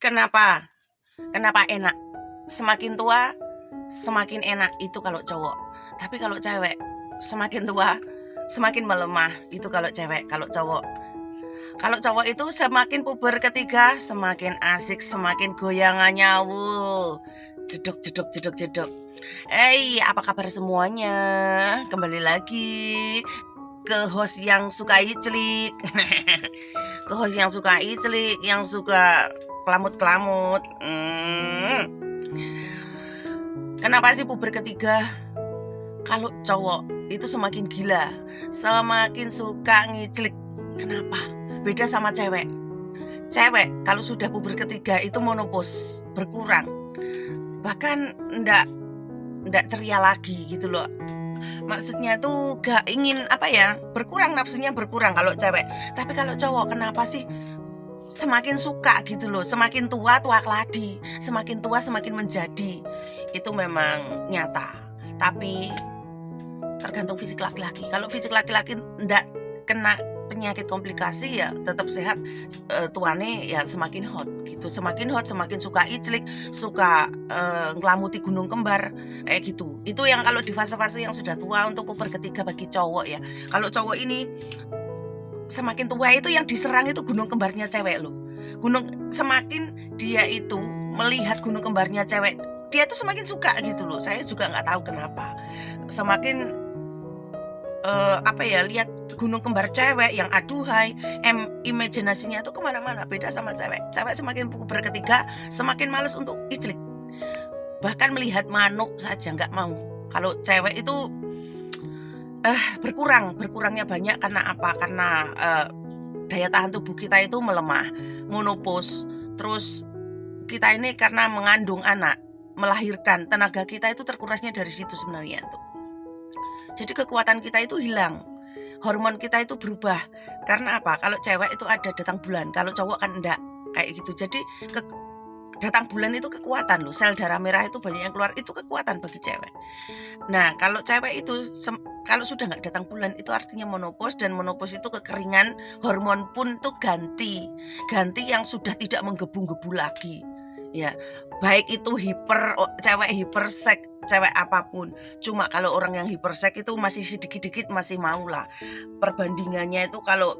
Kenapa? Kenapa enak? Semakin tua, semakin enak itu kalau cowok. Tapi kalau cewek, semakin tua, semakin melemah itu kalau cewek. Kalau cowok itu semakin puber ketiga, semakin asik, semakin goyangannya. Jeduk, jeduk, jeduk, jeduk. Apa kabar semuanya? Kembali lagi ke host yang suka iclik. Ke host yang suka iclik, yang suka kelamut-kelamut. Kenapa sih puber ketiga? Kalau cowok itu semakin gila, semakin suka ngiclik. Kenapa? Beda sama cewek. Cewek kalau sudah puber ketiga itu monopos, berkurang. Bahkan ndak ceria lagi gitu loh. Maksudnya tuh gak ingin berkurang, nafsunya berkurang kalau cewek. Tapi kalau cowok kenapa sih semakin suka gitu loh, semakin tua keladi, semakin tua semakin menjadi. Itu memang nyata. Tapi tergantung fisik laki-laki. Kalau fisik laki-laki ndak kena penyakit komplikasi ya tetap sehat, tuane ya semakin hot gitu, semakin hot, semakin suka iclik, suka ngelamuti gunung kembar kayak gitu. Itu yang kalau di fase-fase yang sudah tua untuk puber ketiga bagi cowok ya. Kalau cowok ini semakin tua itu yang diserang itu gunung kembarnya cewek loh. Semakin dia itu melihat gunung kembarnya cewek, dia tuh semakin suka gitu loh. Saya juga nggak tahu kenapa. Semakin lihat gunung kembar cewek yang aduhai, imajinasinya itu kemana-mana. Beda sama cewek. Cewek semakin puber ketiga semakin males untuk iclik. Bahkan melihat manuk saja nggak mau. Kalau cewek itu berkurangnya banyak karena apa? Karena daya tahan tubuh kita itu melemah, monopos. Terus kita ini karena mengandung anak, melahirkan, tenaga kita itu terkurasnya dari situ sebenarnya tuh. Jadi kekuatan kita itu hilang, hormon kita itu berubah. Karena apa? Kalau cewek itu ada datang bulan, kalau cowok kan enggak kayak gitu. Jadi datang bulan itu kekuatan loh, sel darah merah itu banyak yang keluar, itu kekuatan bagi cewek. Nah kalau cewek itu kalau sudah nggak datang bulan itu artinya menopause, dan menopause itu kekeringan, hormon pun tuh ganti yang sudah tidak menggebu-gebu lagi ya. Baik itu cewek hiperseks, cewek apapun. Cuma kalau orang yang hiperseks itu masih sedikit-sedikit masih mau lah. Perbandingannya itu kalau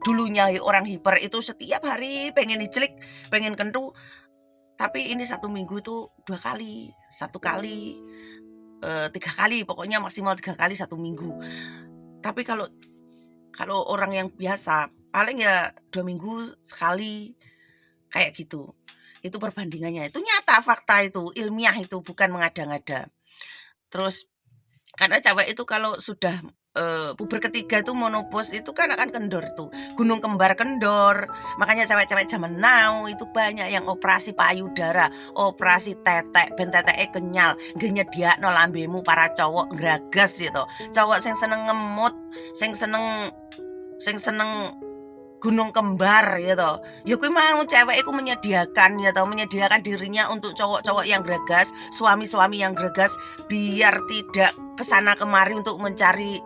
dulunya orang hiper itu setiap hari pengen iclik, pengen kentu. Tapi ini 1 minggu itu 2 kali, 1 kali, 3 kali, pokoknya maksimal 3 kali 1 minggu. Tapi kalau orang yang biasa paling ya 2 minggu sekali kayak gitu. Itu perbandingannya. Itu nyata, fakta itu, ilmiah itu, bukan mengada-ngada. Terus karena cewek itu kalau sudah puber ketiga itu monopause itu kan akan kendor tuh, gunung kembar kendor. Makanya cewek-cewek zaman now itu banyak yang operasi payudara, operasi tetek, ben teteke kenyal, nyediakno lambemu para cowok gragas gitu. Cowok sing seneng ngemut, sing seneng gunung kembar gitu. Ya kuwi mau cewek iku menyediakan dirinya untuk cowok-cowok yang gregas, suami-suami yang gregas, biar tidak kesana kemari untuk mencari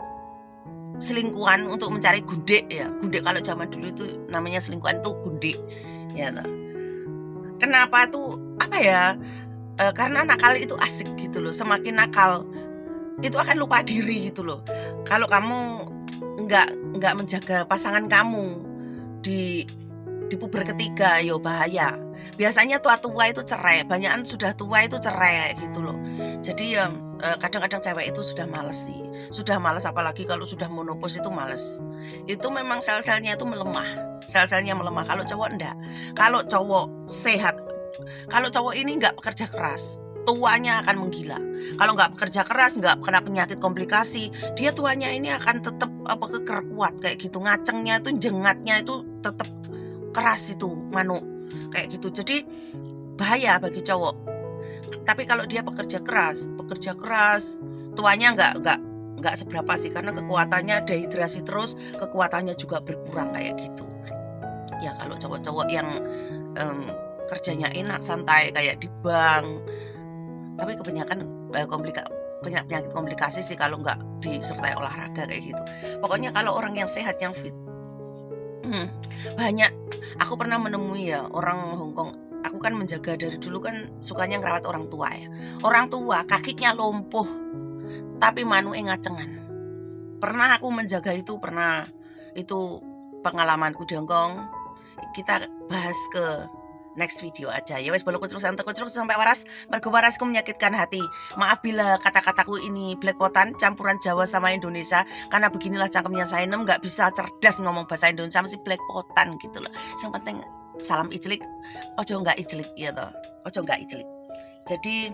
selingkuhan, untuk mencari gundek ya. Gundek kalau zaman dulu itu namanya selingkuhan tuh gundek ya toh. Kenapa tuh karena nakal itu asik gitu loh. Semakin nakal itu akan lupa diri gitu loh. Kalau kamu enggak menjaga pasangan kamu di puber ketiga, yo bahaya. Biasanya tua-tua itu cerai, banyakan sudah tua itu cerai gitu loh. Jadi ya kadang-kadang cewek itu sudah males sih. Sudah males, apalagi kalau sudah monopause itu males. Itu memang sel-selnya itu melemah. Sel-selnya melemah. Kalau cowok enggak. Kalau cowok sehat, kalau cowok ini enggak bekerja keras, tuanya akan menggila. Kalau nggak bekerja keras, nggak kena penyakit komplikasi, dia tuanya ini akan tetap keker kuat kayak gitu. Ngacengnya itu, jengatnya itu tetap keras itu, manuk kayak gitu. Jadi bahaya bagi cowok. Tapi kalau dia bekerja keras, tuanya nggak seberapa sih, karena kekuatannya dehidrasi terus, kekuatannya juga berkurang kayak gitu. Ya kalau cowok-cowok yang kerjanya enak, santai kayak di bank, tapi kebanyakan penyakit komplikasi sih kalau nggak disertai olahraga kayak gitu. Pokoknya kalau orang yang sehat, yang fit, Mhm, banyak. Aku pernah menemui ya orang Hong Kong, aku kan menjaga dari dulu kan sukanya ngerawat orang tua ya. Orang tua kakinya lumpuh, tapi manuke ngacengan. Pernah aku menjaga itu, pernah. Itu pengalamanku di Hong Kong. Kita bahas ke next video aja. Ya wes boloku terus sampai waras, mergo warasku menyakitkan hati. Maaf bila kata-kataku ini belepotan, campuran Jawa sama Indonesia, karena beginilah cangkemnya Sainem, nggak bisa cerdas ngomong bahasa Indonesia, mesti belepotan gitu loh. Yang penting salam ijlik, ojo nggak ijlik ya toh. Ojo nggak ijlik. Jadi